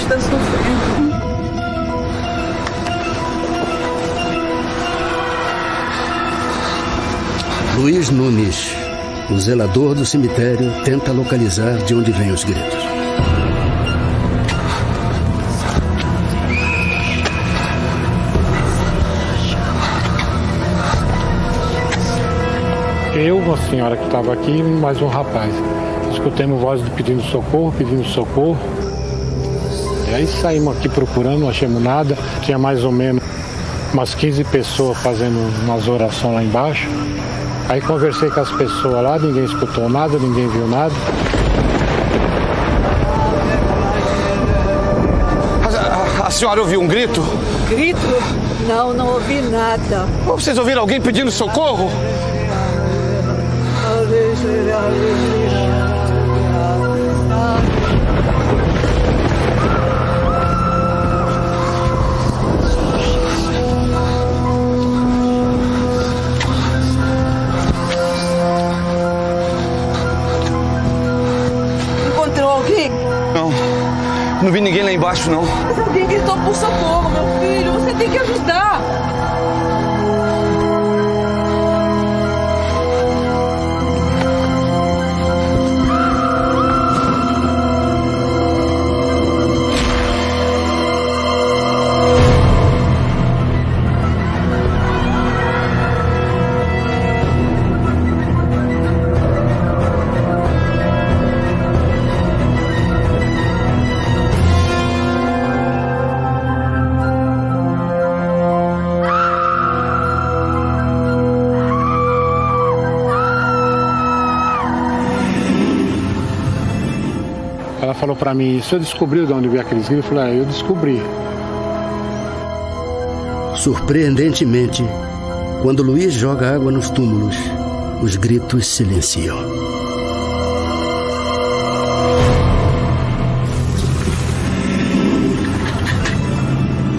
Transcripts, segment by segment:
está sofrendo. Luiz Nunes, o zelador do cemitério, tenta localizar de onde vêm os gritos. Eu, uma senhora que estava aqui, mais um rapaz. Escutemos vozes pedindo socorro. E aí saímos aqui procurando, não achamos nada. Tinha mais ou menos umas 15 pessoas fazendo umas orações lá embaixo. Aí conversei com as pessoas lá, ninguém escutou nada, ninguém viu nada. A senhora ouviu um grito? Grito? Não ouvi nada. Vocês ouviram alguém pedindo socorro? Encontrou alguém? Não vi ninguém lá embaixo, não. Mas alguém gritou por socorro, meu filho. Você tem que ajudar. Ela falou pra mim, você descobriu de onde veio aqueles gritos? Eu falei, eu descobri. Surpreendentemente, quando Luiz joga água nos túmulos, os gritos silenciam.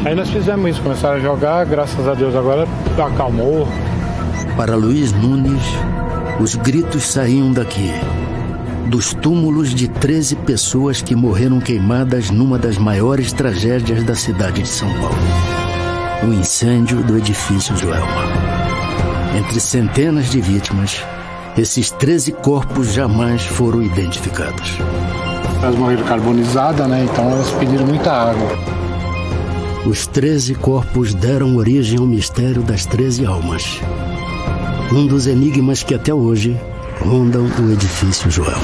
Aí nós fizemos isso, começaram a jogar, graças a Deus agora acalmou. Para Luiz Nunes, os gritos saíam daqui, dos túmulos de 13 pessoas que morreram queimadas numa das maiores tragédias da cidade de São Paulo, o incêndio do edifício Joelma. Entre centenas de vítimas, esses 13 corpos jamais foram identificados. Elas morreram carbonizadas, né? Então elas pediram muita água. Os 13 corpos deram origem ao mistério das 13 almas. Um dos enigmas que até hoje rondam o edifício Joelma.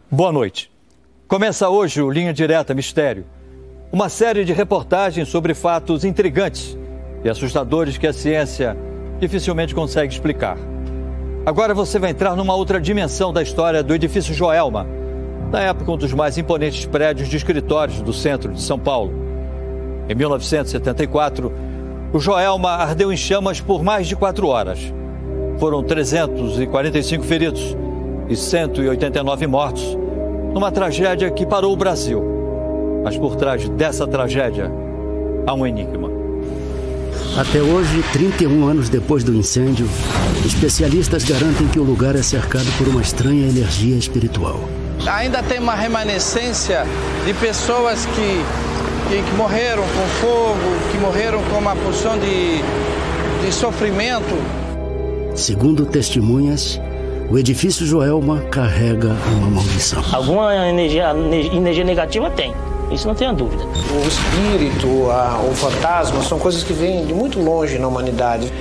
Boa noite. Começa hoje o Linha Direta Mistério, uma série de reportagens sobre fatos intrigantes e assustadores que a ciência dificilmente consegue explicar. Agora você vai entrar numa outra dimensão da história do edifício Joelma, na época um dos mais imponentes prédios de escritórios do centro de São Paulo. Em 1974, o Joelma ardeu em chamas por mais de 4 horas. Foram 345 feridos e 189 mortos, numa tragédia que parou o Brasil. Mas por trás dessa tragédia há um enigma. Até hoje, 31 anos depois do incêndio, especialistas garantem que o lugar é cercado por uma estranha energia espiritual. Ainda tem uma remanescência de pessoas que morreram com fogo, que morreram com uma porção de sofrimento. Segundo testemunhas, o edifício Joelma carrega uma maldição. Alguma energia negativa tem, isso não tenha dúvida. O espírito, o fantasma, são coisas que vêm de muito longe na humanidade.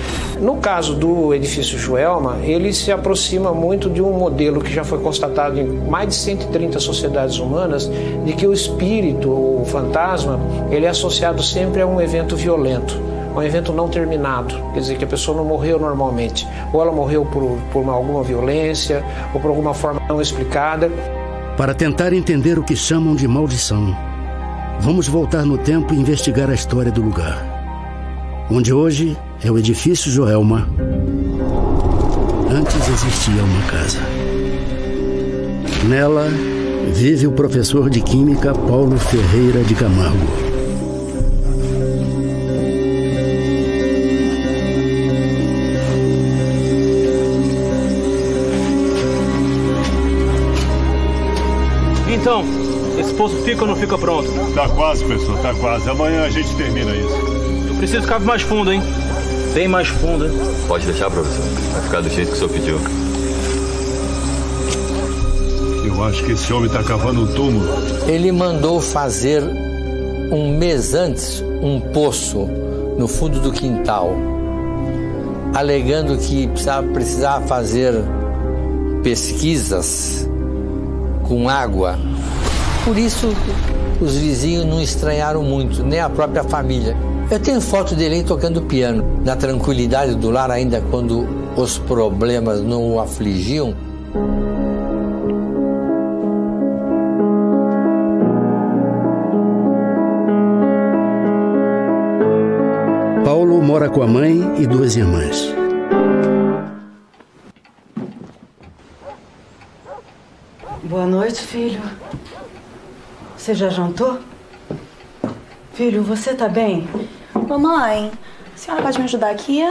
No caso do edifício Joelma, ele se aproxima muito de um modelo que já foi constatado em mais de 130 sociedades humanas, de que o espírito, o fantasma, ele é associado sempre a um evento violento. um evento não terminado, quer dizer, que a pessoa não morreu normalmente, ou ela morreu por alguma violência, ou por alguma forma não explicada. Para tentar entender o que chamam de maldição, vamos voltar no tempo e investigar a história do lugar, onde hoje é o edifício Joelma. Antes existia uma casa. Nela vive o professor de Química Paulo Ferreira de Camargo. Então, esse poço fica ou não fica pronto? Tá quase, professor, tá quase. Amanhã a gente termina isso. Eu preciso que cabe mais fundo, hein? Bem mais fundo, hein? Pode deixar, professor. Vai ficar do jeito que o senhor pediu. Eu acho que esse homem tá cavando um túmulo. Ele mandou fazer um mês antes um poço no fundo do quintal, alegando que precisava fazer pesquisas com água. Por isso, os vizinhos não estranharam muito, nem a própria família. Eu tenho foto dele aí tocando piano, na tranquilidade do lar, ainda quando os problemas não o afligiam. Paulo mora com a mãe e 2 irmãs. Boa noite, filho. Você já jantou? Filho, você tá bem? Mamãe, a senhora pode me ajudar aqui?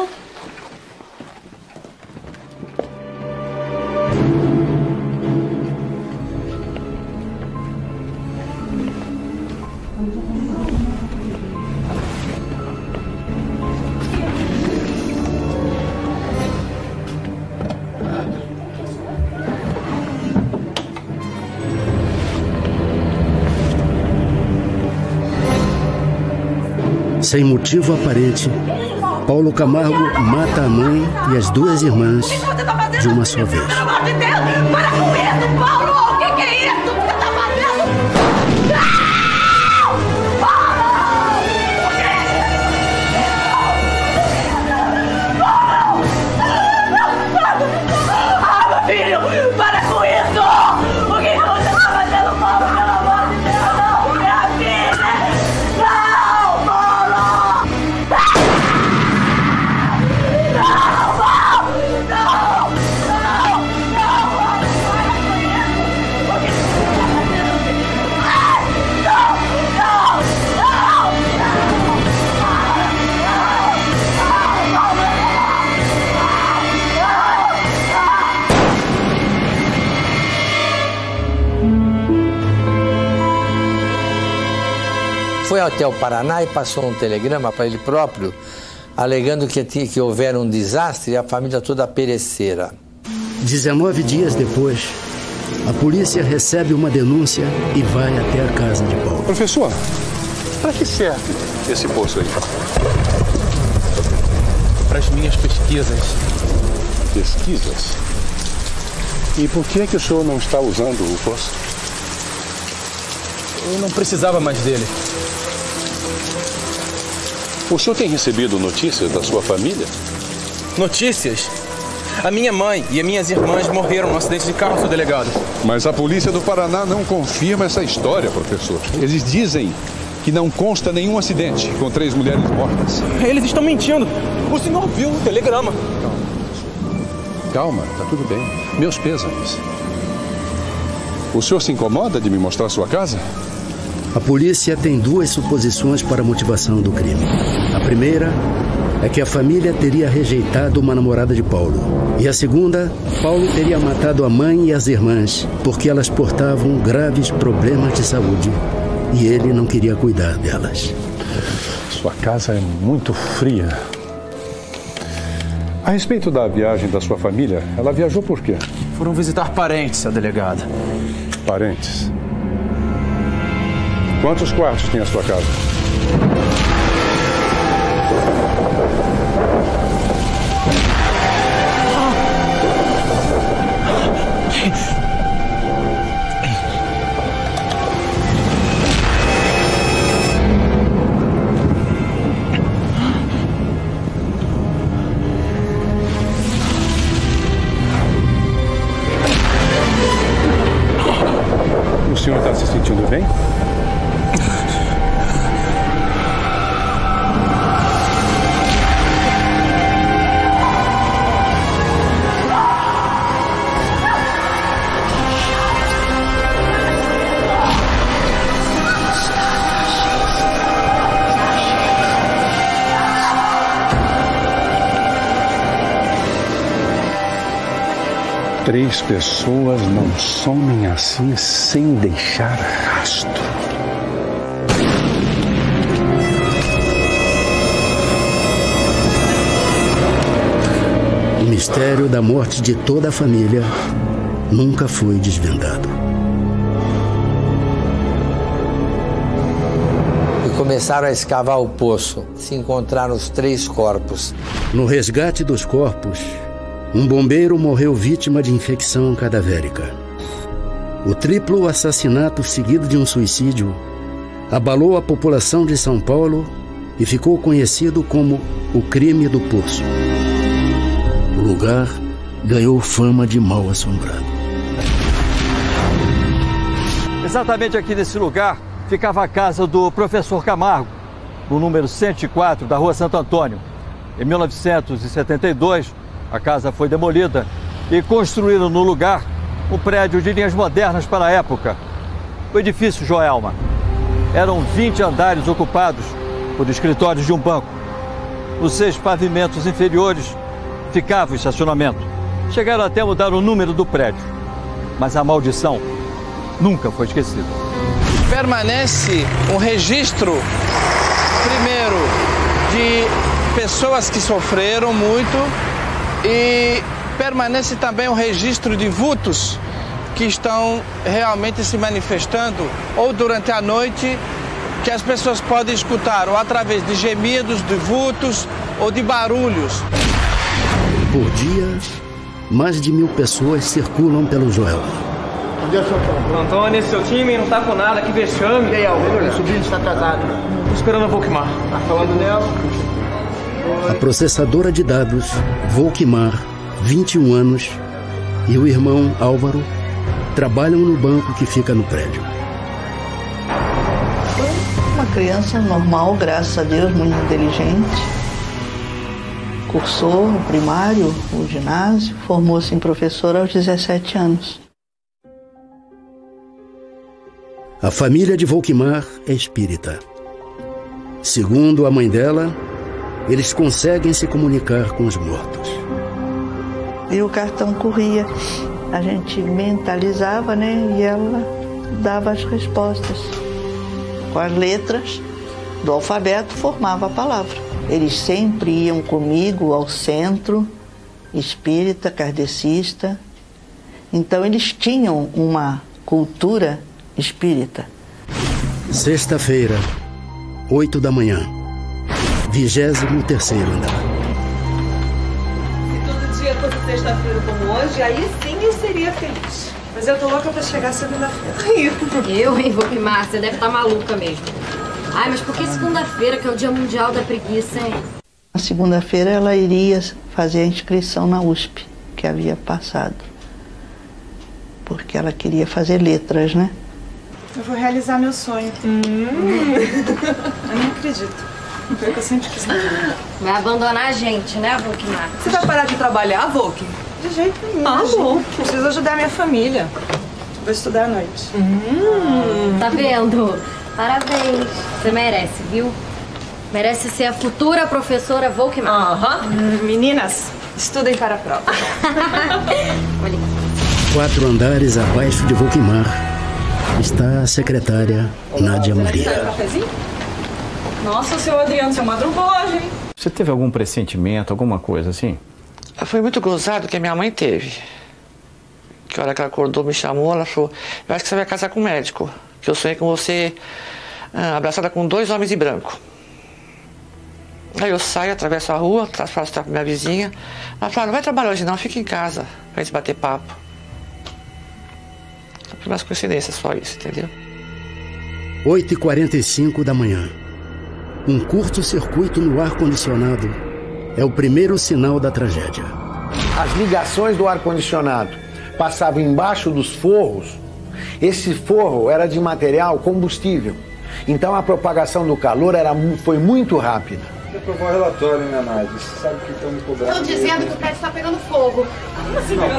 Sem motivo aparente, Paulo Camargo mata a mãe e as 2 irmãs de uma só vez. Pelo amor de Deus, para com isso, Paulo! O que é isso que você tá fazendo? Não! Paulo! O que é isso? Ah, meu filho, para com isso! O que você tá fazendo, Paulo? Pelo amor de Deus, não! Minha filha! Não, Paulo! Não, Paulo! Não! Foi até o Paraná e passou um telegrama para ele próprio, alegando que houvera um desastre e a família toda perecera. 19 dias depois, a polícia recebe uma denúncia e vai até a casa de Paulo. Professor, para que serve esse poço aí? Para as minhas pesquisas. Pesquisas? E por que é que o senhor não está usando o poço? Eu não precisava mais dele. O senhor tem recebido notícias da sua família? Notícias? A minha mãe e as minhas irmãs morreram num acidente de carro, seu delegado. Mas a polícia do Paraná não confirma essa história, professor. Eles dizem que não consta nenhum acidente com 3 mulheres mortas. Eles estão mentindo. O senhor viu o telegrama. Calma, tá tudo bem. Meus pêsames. O senhor se incomoda de me mostrar sua casa? A polícia tem 2 suposições para a motivação do crime. A primeira é que a família teria rejeitado uma namorada de Paulo. E a segunda, Paulo teria matado a mãe e as irmãs porque elas portavam graves problemas de saúde e ele não queria cuidar delas. Sua casa é muito fria. A respeito da viagem da sua família, ela viajou por quê? Foram visitar parentes, seu delegado. Parentes? Quantos quartos tem a sua casa? 3 pessoas não somem assim sem deixar rastro. O mistério da morte de toda a família nunca foi desvendado. E começaram a escavar o poço. Se encontraram os 3 corpos. No resgate dos corpos, um bombeiro morreu vítima de infecção cadavérica. O triplo assassinato seguido de um suicídio abalou a população de São Paulo e ficou conhecido como o crime do poço. O lugar ganhou fama de mal-assombrado. Exatamente aqui nesse lugar ficava a casa do professor Camargo, no número 104 da Rua Santo Antônio. Em 1972, a casa foi demolida e construíram no lugar um prédio de linhas modernas para a época. O edifício Joelma. Eram 20 andares ocupados por escritórios de um banco. Os 6 pavimentos inferiores ficava o estacionamento. Chegaram até a mudar o número do prédio. Mas a maldição nunca foi esquecida. Permanece um registro, primeiro, de pessoas que sofreram muito e permanece também um registro de vultos que estão realmente se manifestando ou durante a noite, que as pessoas podem escutar ou através de gemidos, de vultos ou de barulhos. Por dia, mais de 1000 pessoas circulam pelo Joelma. Antônio, seu time não tá com nada, que vexame. E aí, meu sobrinho está atrasado. Tô esperando a Volkmar. Tá falando nela? A processadora de dados, Volkmar, 21 anos, e o irmão Álvaro trabalham no banco que fica no prédio. Foi uma criança normal, graças a Deus, muito inteligente. Cursou o primário, o ginásio, formou-se em professora aos 17 anos. A família de Volkmar é espírita. Segundo a mãe dela, eles conseguem se comunicar com os mortos. E o cartão corria. A gente mentalizava, né? E ela dava as respostas. Com as letras do alfabeto, formava a palavra. Eles sempre iam comigo ao centro espírita, kardecista. Então, eles tinham uma cultura espírita. Sexta-feira, 8 da manhã, 23º andar. Se todo dia fosse sexta-feira como hoje, aí sim eu seria feliz. Mas eu tô louca pra chegar segunda-feira. Eu, hein, Volkmar? Você deve estar maluca mesmo. Ai, mas por que segunda-feira, que é o Dia Mundial da Preguiça, hein? Na segunda-feira ela iria fazer a inscrição na USP, que havia passado. Porque ela queria fazer letras, né? Eu vou realizar meu sonho. Eu não acredito. Foi o que eu sempre quis na vida. Vai abandonar a gente, né, Volkmar? Você vai parar de trabalhar, Volk? De jeito nenhum. Ah, bom. Preciso ajudar minha família. Vou estudar à noite. Tá vendo? Parabéns. Você merece, viu? Merece ser a futura professora Volkmar. Meninas, estudem para a prova. Olha. 4 andares abaixo de Volkmar está a secretária Nádia Maria. Nossa, seu Adriano, você madrugou hoje, hein? Você teve algum pressentimento, alguma coisa assim? Foi muito gozado que a minha mãe teve. Que a hora que ela acordou, me chamou, ela falou: eu acho que você vai casar com um médico. Que eu sonhei com você abraçada com 2 homens de branco. Aí eu saio, atravesso a rua, faço pra minha vizinha. Ela fala: não vai trabalhar hoje não, fica em casa pra gente bater papo. Foi umas coincidências só isso, entendeu? 8h45 da manhã. Um curto-circuito no ar-condicionado é o primeiro sinal da tragédia. As ligações do ar-condicionado passavam embaixo dos forros. Esse forro era de material combustível. Então a propagação do calor foi muito rápida. Você aprovou o relatório, né, Nádia? Você sabe que estão me cobrando. Estão dizendo que o prédio está pegando fogo.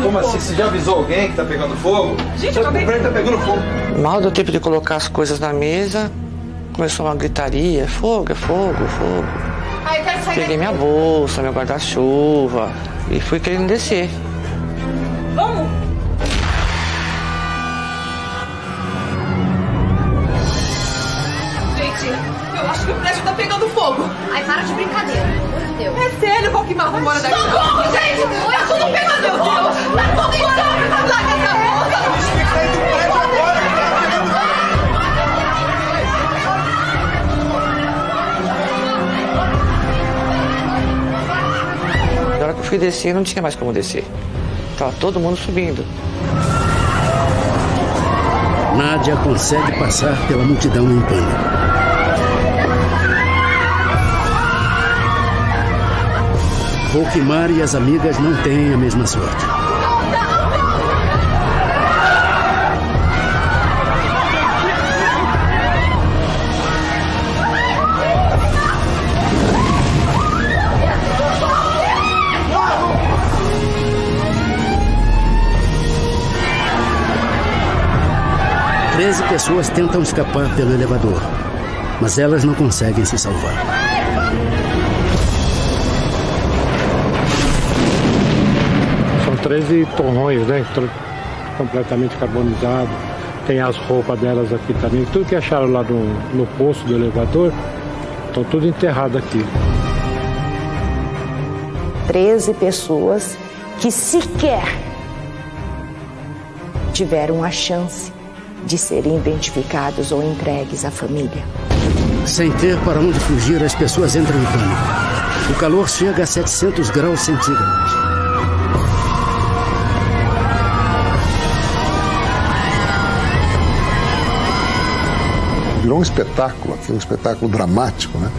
Como assim? Você já avisou alguém que está pegando fogo? Gente, o prédio está pegando fogo. Mal deu tempo de colocar as coisas na mesa, começou uma gritaria: fogo, fogo, fogo. Ai, eu quero sair. Peguei minha bolsa, meu guarda-chuva e fui querendo descer. Vamos! verdade? Eu acho que o prédio tá pegando fogo. Ai, para de brincadeira, pelo amor de Deus. É sério, Valquimar, vamos embora daqui. Socorro, gente! Tá tudo pegando, meu Deus! Tá tudo em chamas! Larga essa moça! A gente tem que sair do prédio agora, que tá pegando fogo! Na hora que eu fui descer, não tinha mais como descer. Tava todo mundo subindo. Nádia consegue passar pela multidão em pânico. Valquimar e as amigas não têm a mesma sorte. Treze pessoas tentam escapar pelo elevador, mas elas não conseguem se salvar. São 13 torrões, né? Completamente carbonizados. Tem as roupas delas aqui também. Tudo que acharam lá no poço do elevador, estão tudo enterrado aqui. 13 pessoas que sequer tiveram a chance de serem identificados ou entregues à família. Sem ter para onde fugir, as pessoas entram em pânico. O calor chega a 700 graus centígrados. Virou um espetáculo aqui, um espetáculo dramático, né?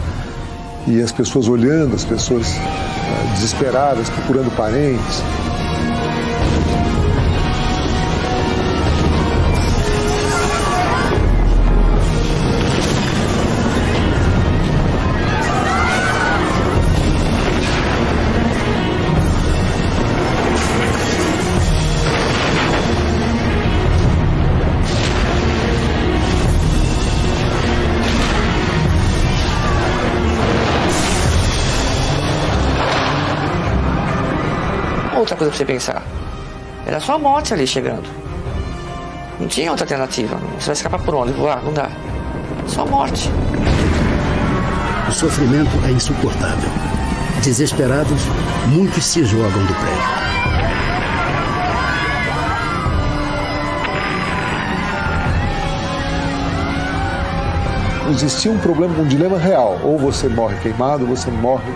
E as pessoas olhando, as pessoas desesperadas, procurando parentes. Outra coisa pra você pensar. Era só a morte ali chegando. Não tinha outra alternativa. Você vai escapar por onde? Voar? Não dá. Só a morte. O sofrimento é insuportável. Desesperados, muitos se jogam do prédio. Existia um problema, um dilema real. Ou você morre queimado, ou você morre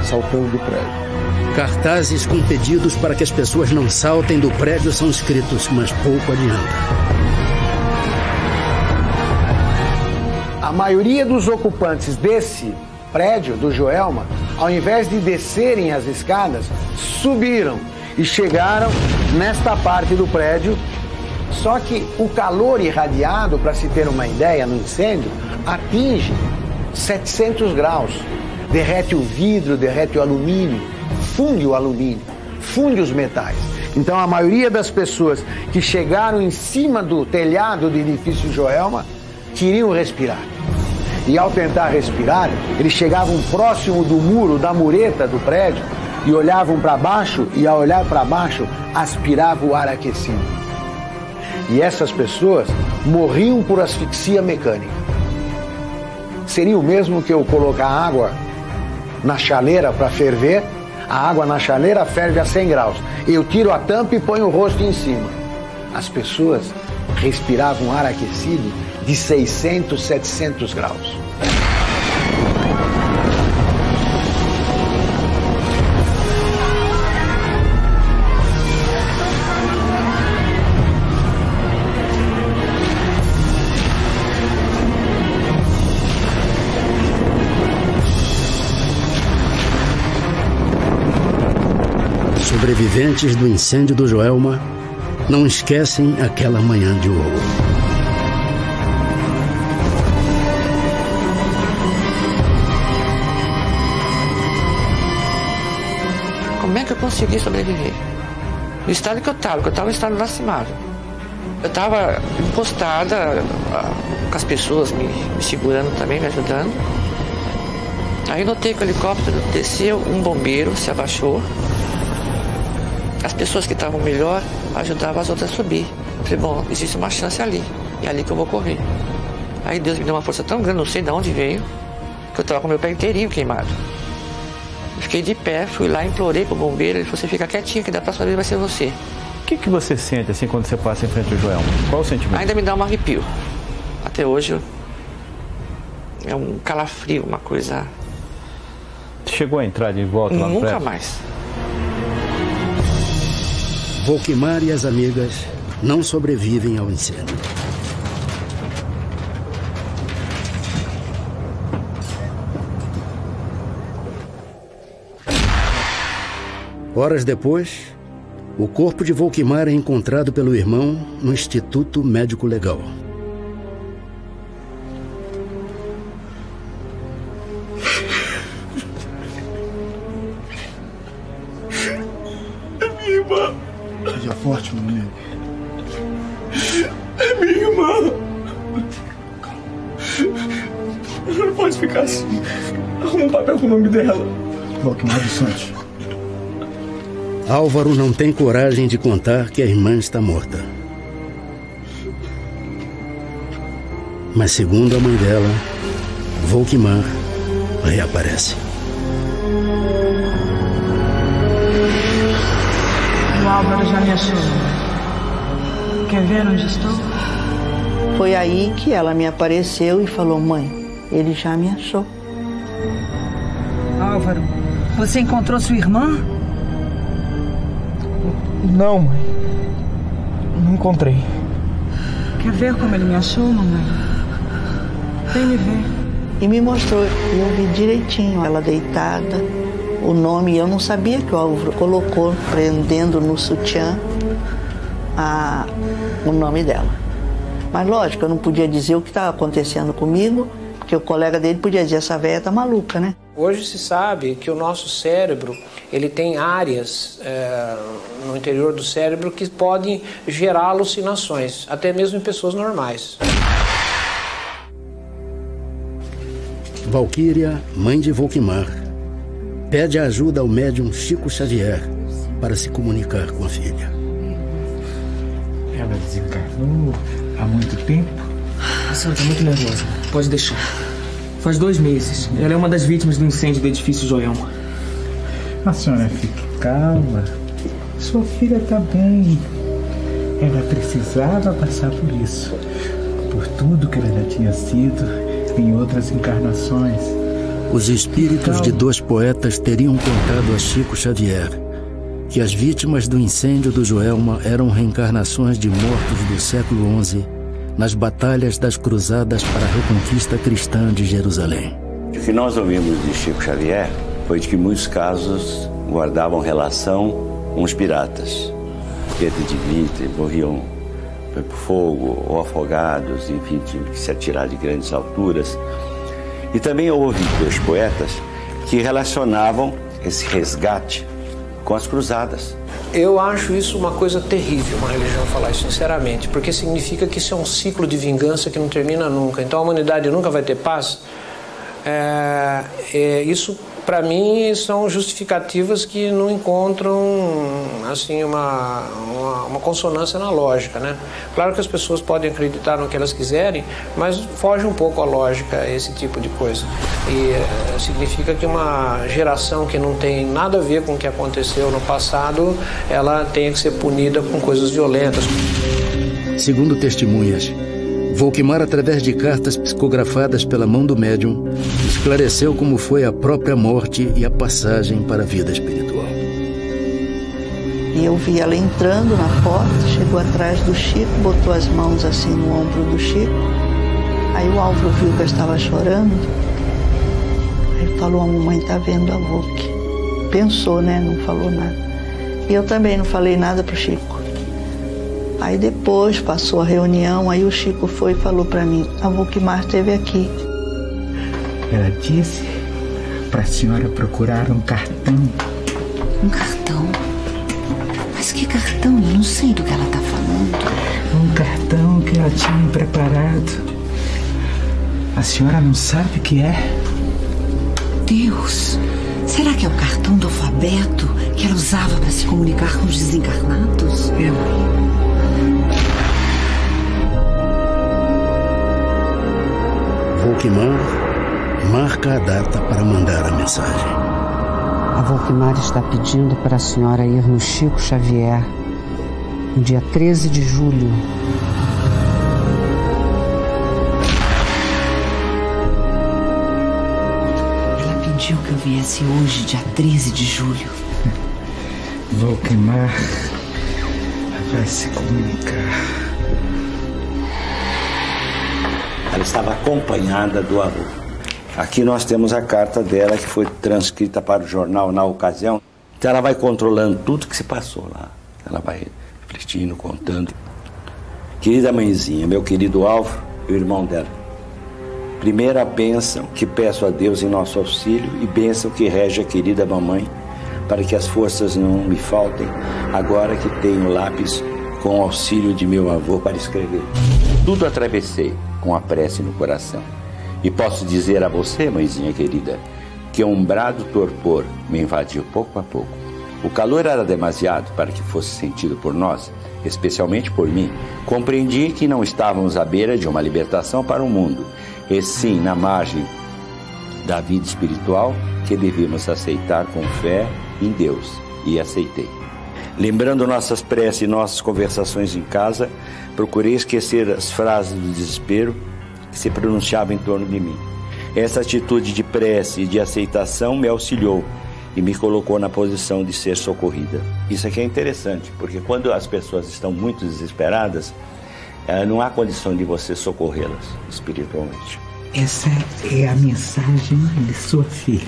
saltando do prédio. Cartazes com pedidos para que as pessoas não saltem do prédio são escritos, mas pouco adianta. A maioria dos ocupantes desse prédio, do Joelma, ao invés de descerem as escadas, subiram e chegaram nesta parte do prédio. Só que o calor irradiado, para se ter uma ideia, no incêndio, atinge 700 graus. Derrete o vidro, derrete o alumínio, funde o alumínio, funde os metais. Então a maioria das pessoas que chegaram em cima do telhado do edifício Joelma queriam respirar. E ao tentar respirar, eles chegavam próximo do muro, da mureta do prédio, e olhavam para baixo, e ao olhar para baixo, aspiravam o ar aquecido. E essas pessoas morriam por asfixia mecânica. Seria o mesmo que eu colocar água na chaleira para ferver. A água na chaleira ferve a 100 graus. Eu tiro a tampa e ponho o rosto em cima. As pessoas respiravam ar aquecido de 600, 700 graus. Sobreviventes do incêndio do Joelma não esquecem aquela manhã de horror. Como é que eu consegui sobreviver? No estado que eu estava no estado lastimado. Eu estava encostada, com as pessoas me segurando também, me ajudando. Aí notei que o helicóptero desceu, um bombeiro se abaixou. As pessoas que estavam melhor ajudavam as outras a subir. Falei, bom, existe uma chance ali. É ali que eu vou correr. Aí Deus me deu uma força tão grande, não sei de onde veio, que eu tava com meu pé inteirinho queimado. Eu fiquei de pé, fui lá, implorei pro bombeiro, ele falou, você fica quietinho que da próxima vez vai ser você. O que você sente assim quando você passa em frente ao Joelma? Qual o sentimento? Ainda me dá um arrepio. Até hoje é um calafrio, uma coisa... Chegou a entrar de volta lá no prédio? Nunca mais. Volquimar e as amigas não sobrevivem ao incêndio. Horas depois, o corpo de Volquimar é encontrado pelo irmão no Instituto Médico Legal. É minha irmã. Seja forte, meu amigo. É minha irmã. Ela não pode ficar assim. Arruma um papel com o nome dela. Volquimar dos Santos. Álvaro não tem coragem de contar que a irmã está morta. Mas segundo a mãe dela, Volquimar reaparece. O Álvaro já me achou. Quer ver onde estou? Foi aí que ela me apareceu e falou, mãe, ele já me achou. Álvaro, você encontrou sua irmã? Não, mãe. Não encontrei. Quer ver como ele me achou, mamãe? Vem me ver. E me mostrou, eu vi direitinho ela deitada, o nome, eu não sabia que o Álvaro colocou, prendendo no sutiã, o nome dela. Mas lógico, eu não podia dizer o que estava acontecendo comigo, porque o colega dele podia dizer, essa velha tá maluca, né? Hoje se sabe que o nosso cérebro, ele tem áreas no interior do cérebro que podem gerar alucinações, até mesmo em pessoas normais. Valquíria, mãe de Volquimar, pede ajuda ao médium Chico Xavier para se comunicar com a filha. Ela desencarnou há muito tempo. A senhora está muito nervosa. Pode deixar. Faz 2 meses. Ela é uma das vítimas do incêndio do edifício Joelma. A senhora fique calma. Sua filha está bem. Ela precisava passar por isso. Por tudo que ela já tinha sido em outras encarnações. Os espíritos de 2 poetas teriam contado a Chico Xavier que as vítimas do incêndio do Joelma eram reencarnações de mortos do século XI nas batalhas das cruzadas para a reconquista cristã de Jerusalém. O que nós ouvimos de Chico Xavier foi de que muitos casos guardavam relação com os piratas. Pedro de Vintre morriam por fogo ou afogados, enfim, tinham que se atirar de grandes alturas. E também houve 2 poetas que relacionavam esse resgate com as cruzadas. Eu acho isso uma coisa terrível, uma religião falar isso sinceramente, porque significa que isso é um ciclo de vingança que não termina nunca. Então a humanidade nunca vai ter paz. Isso, para mim, são justificativas que não encontram assim uma consonância na lógica, né? Claro que as pessoas podem acreditar no que elas quiserem, mas foge um pouco a lógica esse tipo de coisa. E significa que uma geração que não tem nada a ver com o que aconteceu no passado, ela tem que ser punida com coisas violentas. Segundo testemunhas, Volquimar, através de cartas psicografadas pela mão do médium, esclareceu como foi a própria morte e a passagem para a vida espiritual. E eu vi ela entrando na porta, chegou atrás do Chico, botou as mãos assim no ombro do Chico. Aí o Álvaro viu que eu estava chorando. Ele falou, a mamãe tá vendo a Volque. Pensou, né? Não falou nada. E eu também não falei nada pro Chico. Aí depois passou a reunião, aí o Chico foi e falou para mim, a Volquimar esteve aqui. Ela disse para a senhora procurar um cartão. Um cartão? Mas que cartão? Eu não sei do que ela está falando. Um cartão que ela tinha preparado. A senhora não sabe o que é? Deus, será que é o cartão do alfabeto que ela usava para se comunicar com os desencarnados? É, mãe. Volkmar marca a data para mandar a mensagem. A Volkmar está pedindo para a senhora ir no Chico Xavier no dia 13 de julho. Ela pediu que eu viesse hoje, dia 13 de julho. Volkmar vai se comunicar. Ela estava acompanhada do avô. Aqui nós temos a carta dela que foi transcrita para o jornal na ocasião. Então ela vai controlando tudo que se passou lá. Ela vai refletindo, contando. Querida mãezinha, meu querido Álvaro e o irmão dela. Primeira bênção que peço a Deus em nosso auxílio e bênção que rege a querida mamãe para que as forças não me faltem agora que tenho lápis com o auxílio de meu avô para escrever. Tudo atravessei com a prece no coração. E posso dizer a você, mãezinha querida, que um brado torpor me invadiu pouco a pouco. O calor era demasiado para que fosse sentido por nós, especialmente por mim. Compreendi que não estávamos à beira de uma libertação para o mundo, e sim na margem da vida espiritual que devíamos aceitar com fé em Deus. E aceitei. Lembrando nossas preces e nossas conversações em casa, procurei esquecer as frases do desespero que se pronunciavam em torno de mim. Essa atitude de prece e de aceitação me auxiliou e me colocou na posição de ser socorrida. Isso aqui é interessante, porque quando as pessoas estão muito desesperadas, não há condição de você socorrê-las espiritualmente. Essa é a mensagem de sua filha.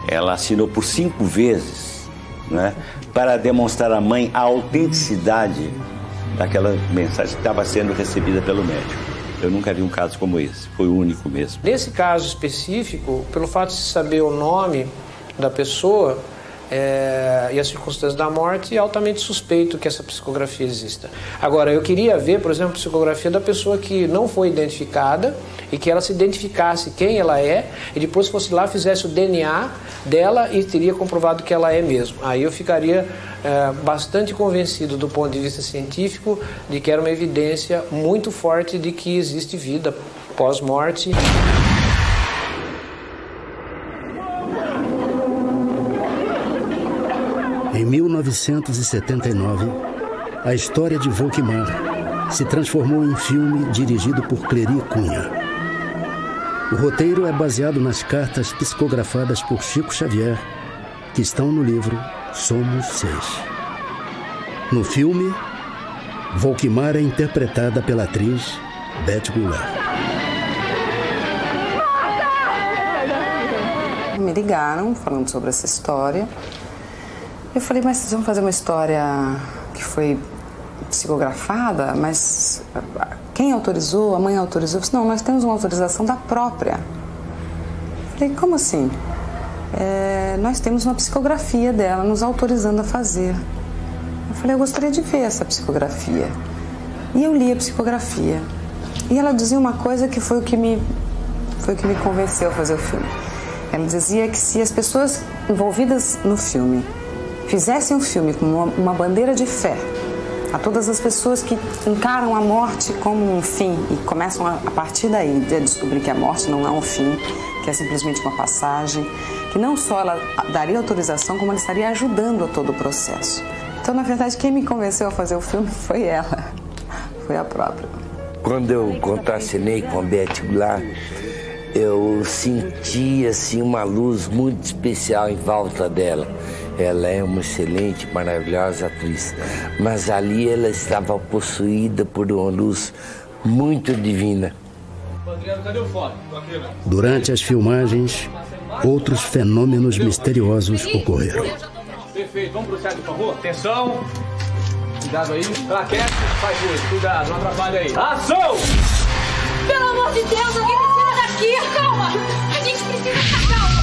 Ela assinou por 5 vezes, né, para demonstrar à mãe a autenticidade daquela mensagem que estava sendo recebida pelo médico. Eu nunca vi um caso como esse, foi o único mesmo. Nesse caso específico, pelo fato de se saber o nome da pessoa e as circunstâncias da morte, é altamente suspeito que essa psicografia exista. Agora, eu queria ver, por exemplo, a psicografia da pessoa que não foi identificada e que ela se identificasse quem ela é e depois fosse lá, fizesse o DNA dela e teria comprovado que ela é mesmo. Aí eu ficaria bastante convencido do ponto de vista científico de que era uma evidência muito forte de que existe vida pós-morte. Em 1979, a história de Volkmar se transformou em filme dirigido por Clery Cunha. O roteiro é baseado nas cartas psicografadas por Chico Xavier, que estão no livro Somos 6. No filme, Volkmar é interpretada pela atriz Beth Goulart. Me ligaram falando sobre essa história. Eu falei, mas vocês vão fazer uma história que foi psicografada, mas quem autorizou? A mãe autorizou? Eu disse, não, nós temos uma autorização da própria. Eu falei, como assim? Nós temos uma psicografia dela nos autorizando a fazer. Eu falei, eu gostaria de ver essa psicografia. E eu li a psicografia. E ela dizia uma coisa que foi o que me convenceu a fazer o filme. Ela dizia que se as pessoas envolvidas no filme fizessem um filme com uma bandeira de fé a todas as pessoas que encaram a morte como um fim e começam a partir daí a descobrir que a morte não é um fim, que é simplesmente uma passagem, que não só ela daria autorização, como ela estaria ajudando a todo o processo. Então, na verdade, quem me convenceu a fazer o filme foi ela, foi a própria. Quando eu contracenei com a Beth Goulart, eu senti assim, uma luz muito especial em volta dela. Ela é uma excelente, maravilhosa atriz, mas ali ela estava possuída por uma luz muito divina. Durante as filmagens, outros fenômenos misteriosos ocorreram. Perfeito, vamos pro set, por favor. Atenção, cuidado aí, claquete, faz luz, cuidado, não atrapalha aí. Ação! Pelo amor de Deus, alguém me tira daqui! Calma! A gente precisa ficar calma!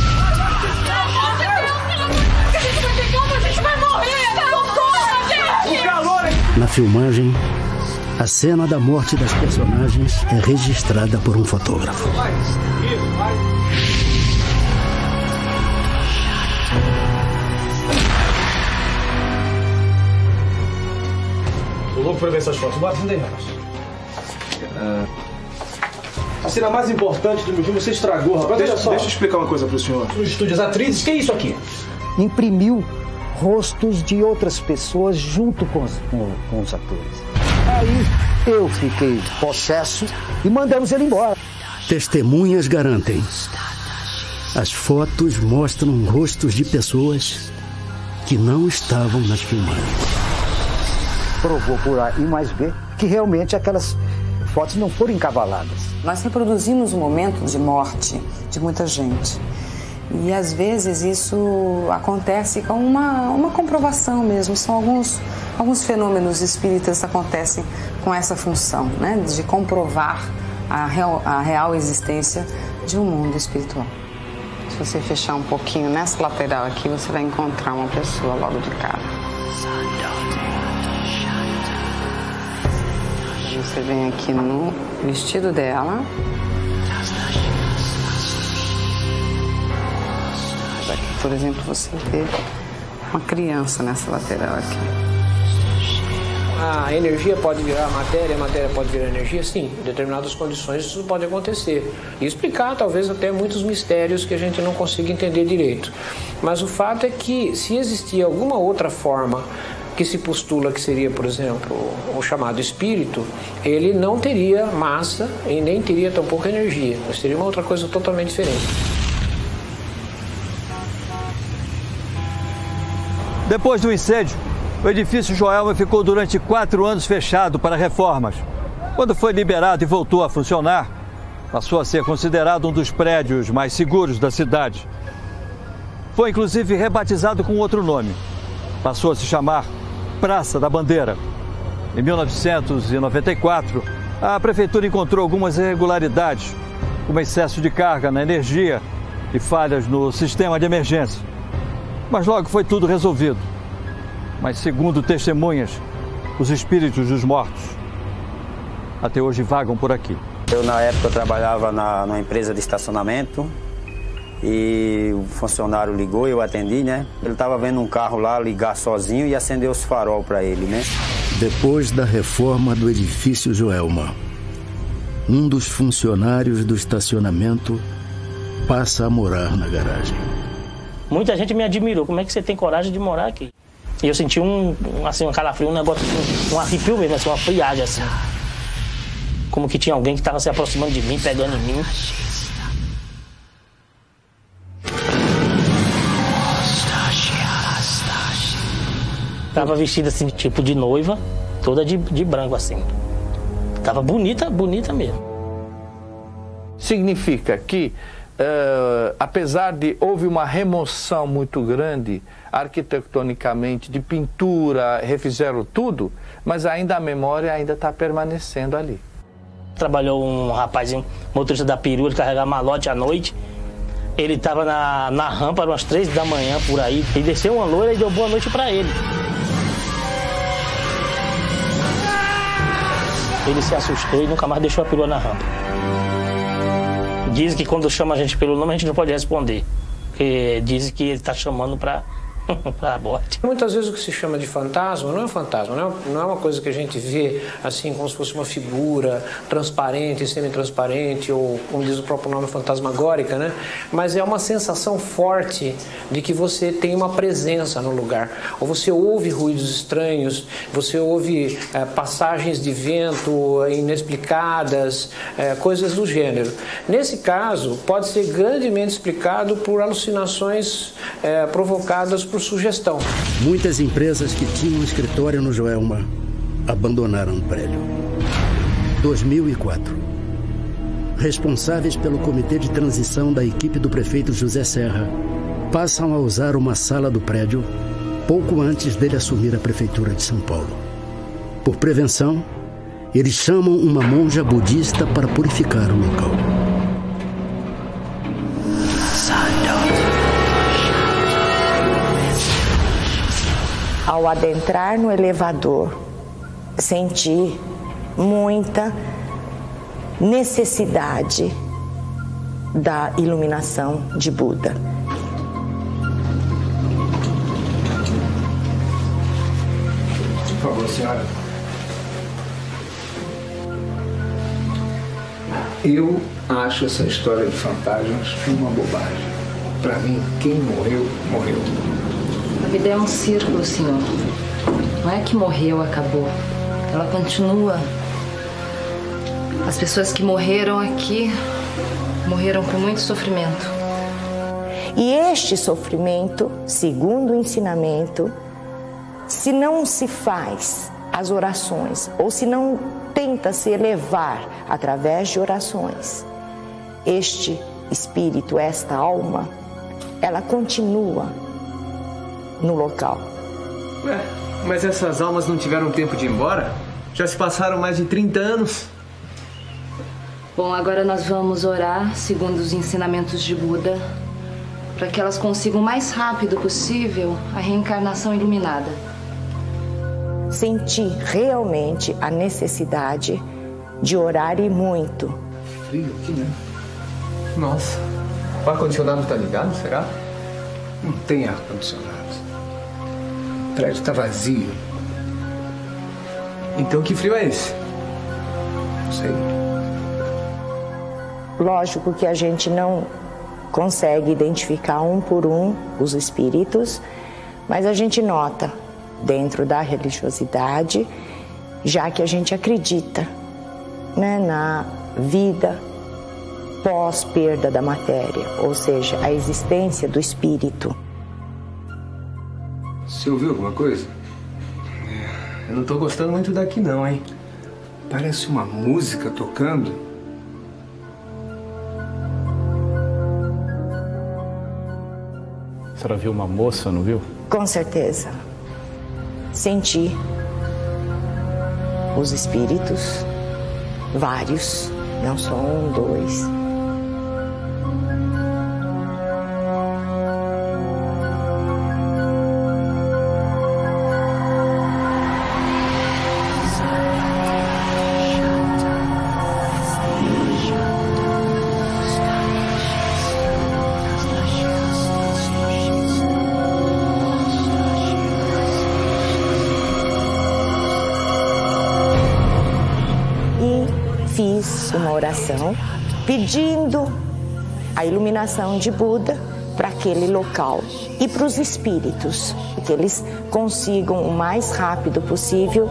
A gente vai ter calma, a gente vai morrer! Socorro, gente! O calor aí! Na filmagem, a cena da morte das personagens é registrada por um fotógrafo. Isso, vai! Tô louco pra ver essas fotos. Bora, não tem mais. A cena mais importante do meu filme você estragou, rapaz. Deixa eu explicar uma coisa pro senhor. Os estúdios atrizes, que é isso aqui? Imprimiu rostos de outras pessoas junto com os atores. Aí eu fiquei possesso e mandamos ele embora. Testemunhas garantem. As fotos mostram rostos de pessoas que não estavam nas filmagens. Provou por A e mais B que realmente aquelas fotos não foram encavaladas. Nós reproduzimos o momento de morte de muita gente. E às vezes isso acontece com uma comprovação mesmo. São alguns fenômenos espíritas que acontecem com essa função, né? De comprovar a real existência de um mundo espiritual. Se você fechar um pouquinho nessa lateral aqui, você vai encontrar uma pessoa logo de cara. Você vem aqui no vestido dela. Aqui, por exemplo, você vê uma criança nessa lateral aqui. A energia pode virar matéria, a matéria pode virar energia? Sim, em determinadas condições isso pode acontecer. E explicar talvez até muitos mistérios que a gente não consiga entender direito. Mas o fato é que se existir alguma outra forma que se postula que seria, por exemplo, o chamado espírito, ele não teria massa e nem teria tampouco energia. Seria uma outra coisa totalmente diferente. Depois do incêndio, o edifício Joelma ficou durante 4 anos fechado para reformas. Quando foi liberado e voltou a funcionar, passou a ser considerado um dos prédios mais seguros da cidade. Foi inclusive rebatizado com outro nome. Passou a se chamar Praça da Bandeira. Em 1994, a prefeitura encontrou algumas irregularidades, como excesso de carga na energia e falhas no sistema de emergência. Mas logo foi tudo resolvido. Mas segundo testemunhas, os espíritos dos mortos até hoje vagam por aqui. Eu na época trabalhava na empresa de estacionamento e o funcionário ligou, eu atendi, né? Ele estava vendo um carro lá ligar sozinho e acendeu os farol para ele, né? Depois da reforma do edifício Joelma, um dos funcionários do estacionamento passa a morar na garagem. Muita gente me admirou. Como é que você tem coragem de morar aqui? E eu senti um calafrio, um negócio, um arrepio mesmo, assim, uma friagem, assim. Como que tinha alguém que estava se aproximando de mim, pegando em mim. Tava vestida assim, tipo de noiva, toda de branco, assim. Tava bonita, bonita mesmo. Significa que, apesar de houve uma remoção muito grande arquitetonicamente, de pintura, refizeram tudo, mas ainda a memória ainda está permanecendo ali. Trabalhou um rapazinho, motorista da perua, de carregar malote à noite. Ele estava na rampa, eram umas 3 da manhã, por aí. Ele desceu uma loira e deu boa noite para ele. Ele se assustou e nunca mais deixou a perua na rampa. Dizem que quando chama a gente pelo nome, a gente não pode responder. Porque dizem que ele está chamando para a morte. Muitas vezes o que se chama de fantasma não é fantasma, não é uma coisa que a gente vê assim como se fosse uma figura transparente, semi-transparente, ou como diz o próprio nome, fantasmagórica, né? Mas é uma sensação forte de que você tem uma presença no lugar. Ou você ouve ruídos estranhos, você ouve passagens de vento inexplicadas, coisas do gênero. Nesse caso, pode ser grandemente explicado por alucinações provocadas por sugestão. Muitas empresas que tinham escritório no Joelma abandonaram o prédio. 2004. Responsáveis pelo comitê de transição da equipe do prefeito José Serra passam a usar uma sala do prédio pouco antes dele assumir a prefeitura de São Paulo. Por prevenção, eles chamam uma monja budista para purificar o local. Ao adentrar no elevador, senti muita necessidade da iluminação de Buda. Por favor, senhora. Eu acho essa história de fantasmas uma bobagem. Para mim, quem morreu, morreu. A vida é um círculo, senhor. Não é que morreu, acabou. Ela continua. As pessoas que morreram aqui morreram com muito sofrimento. E este sofrimento, segundo o ensinamento, se não se faz as orações, ou se não tenta se elevar através de orações, este espírito, esta alma, ela continua no local. Ué, mas essas almas não tiveram tempo de ir embora? Já se passaram mais de 30 anos. Bom, agora nós vamos orar segundo os ensinamentos de Buda, para que elas consigam o mais rápido possível a reencarnação iluminada. Senti realmente a necessidade de orar e muito. Frio aqui, né? Nossa. O ar-condicionado está ligado, será? Não tem ar-condicionado. O prédio está vazio. Então que frio é esse? Não sei. Lógico que a gente não consegue identificar um por um os espíritos, mas a gente nota dentro da religiosidade, já que a gente acredita, né, na vida pós-perda da matéria, ou seja, a existência do espírito. Você ouviu alguma coisa? Eu não tô gostando muito daqui não, hein? Parece uma música tocando. A senhora viu uma moça, não viu? Com certeza. Senti os espíritos, vários, não só um, dois. Fiz uma oração pedindo a iluminação de Buda para aquele local e para os espíritos, que eles consigam o mais rápido possível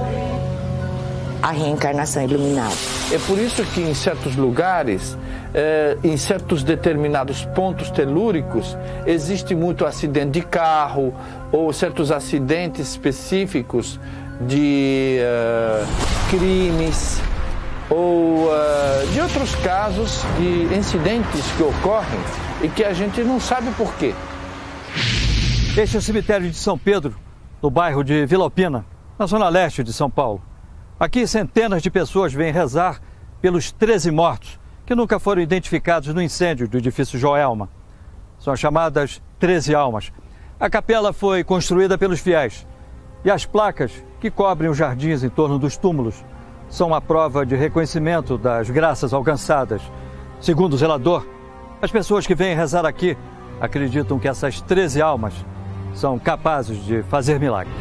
a reencarnação iluminada. É por isso que em certos lugares, em certos determinados pontos telúricos, existe muito acidente de carro ou certos acidentes específicos de crimes ou de outros casos de incidentes que ocorrem e que a gente não sabe por quê. Este é o cemitério de São Pedro, no bairro de Vila Alpina, na zona leste de São Paulo. Aqui centenas de pessoas vêm rezar pelos 13 mortos que nunca foram identificados no incêndio do edifício Joelma. São as chamadas 13 almas. A capela foi construída pelos fiéis e as placas que cobrem os jardins em torno dos túmulos são uma prova de reconhecimento das graças alcançadas. Segundo o zelador, as pessoas que vêm rezar aqui acreditam que essas 13 almas são capazes de fazer milagres.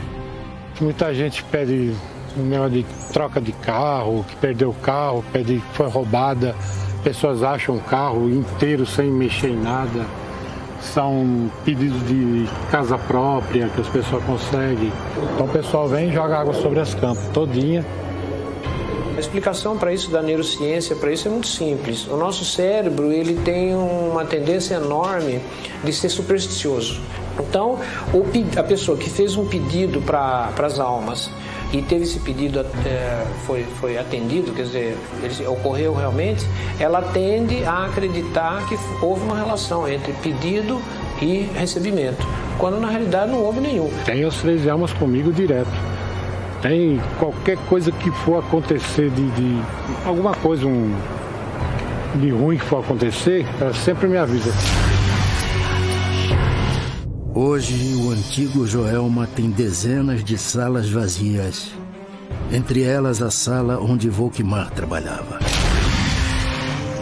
Muita gente pede um negócio de troca de carro, que perdeu o carro, pede que foi roubada. Pessoas acham o carro inteiro sem mexer em nada. São pedidos de casa própria que as pessoas conseguem. Então o pessoal vem e joga água sobre as campas todinha. A explicação para isso da neurociência, para isso é muito simples. O nosso cérebro, ele tem uma tendência enorme de ser supersticioso. Então, a pessoa que fez um pedido para as almas e teve esse pedido, foi atendido, quer dizer, ele ocorreu realmente, ela tende a acreditar que houve uma relação entre pedido e recebimento, quando na realidade não houve nenhum. Tem as 13 almas comigo direto. Tem qualquer coisa que for acontecer, de alguma coisa de ruim que for acontecer, ela sempre me avisa. Hoje, o antigo Joelma tem dezenas de salas vazias. Entre elas, a sala onde Volkmar trabalhava.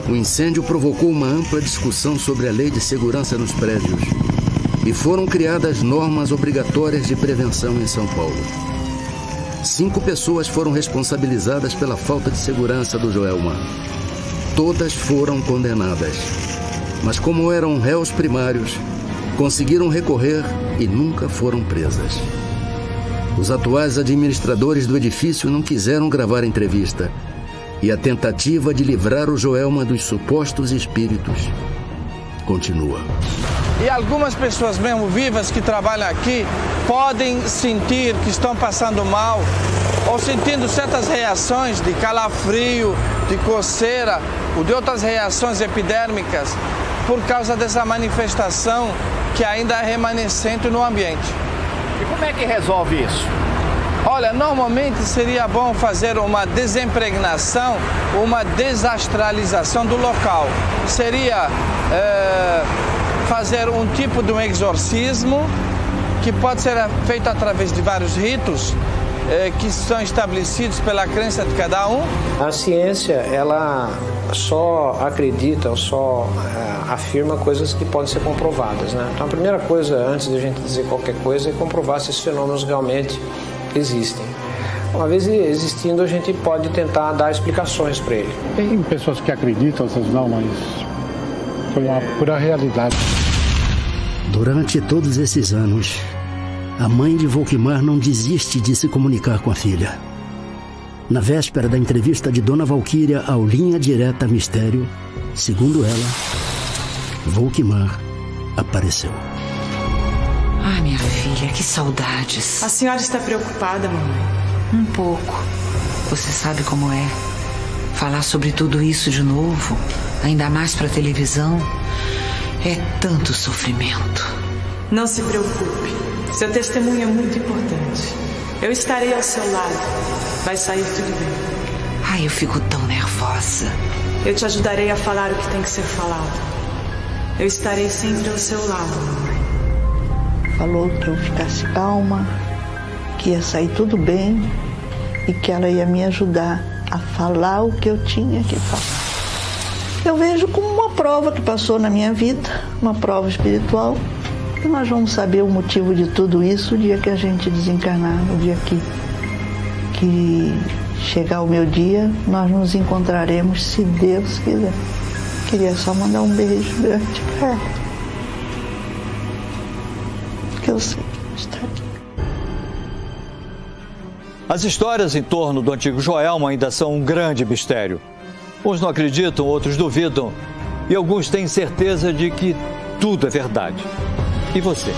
O incêndio provocou uma ampla discussão sobre a lei de segurança nos prédios. E foram criadas normas obrigatórias de prevenção em São Paulo. 5 pessoas foram responsabilizadas pela falta de segurança do Joelma. todas foram condenadas. Mas como eram réus primários, conseguiram recorrer e nunca foram presas. Os atuais administradores do edifício não quiseram gravar a entrevista, e a tentativa de livrar o Joelma dos supostos espíritos continua. E algumas pessoas mesmo vivas que trabalham aqui podem sentir que estão passando mal ou sentindo certas reações de calafrio, de coceira ou de outras reações epidérmicas por causa dessa manifestação que ainda é remanescente no ambiente. E como é que resolve isso? Olha, normalmente seria bom fazer uma desimpregnação, uma desastralização do local. Seria fazer um tipo de um exorcismo que pode ser feito através de vários ritos que são estabelecidos pela crença de cada um. A ciência, ela só acredita ou só afirma coisas que podem ser comprovadas, né? Então a primeira coisa, antes de a gente dizer qualquer coisa, é comprovar se esses fenômenos realmente existem. Uma vez existindo, a gente pode tentar dar explicações para ele. Tem pessoas que acreditam, outras não, mas foi uma pura realidade. Durante todos esses anos, a mãe de Volquimar não desiste de se comunicar com a filha. Na véspera da entrevista de Dona Valquíria ao Linha Direta Mistério, segundo ela, Volquimar apareceu. Ah, minha filha, que saudades. A senhora está preocupada, mamãe? Um pouco. Você sabe como é. Falar sobre tudo isso de novo, ainda mais para televisão, é tanto sofrimento. Não se preocupe. Seu testemunho é muito importante. Eu estarei ao seu lado. Vai sair tudo bem. Ai, eu fico tão nervosa. Eu te ajudarei a falar o que tem que ser falado. Eu estarei sempre ao seu lado, mamãe. Falou que eu ficasse calma, que ia sair tudo bem e que ela ia me ajudar a falar o que eu tinha que falar. Eu vejo como uma prova que passou na minha vida, uma prova espiritual, e nós vamos saber o motivo de tudo isso o dia que a gente desencarnar, no dia que chegar o meu dia, nós nos encontraremos, se Deus quiser. Queria só mandar um beijo grande para ela. Que eu sei que está aqui. As histórias em torno do antigo Joelma ainda são um grande mistério. Uns não acreditam, outros duvidam, e alguns têm certeza de que tudo é verdade. E você?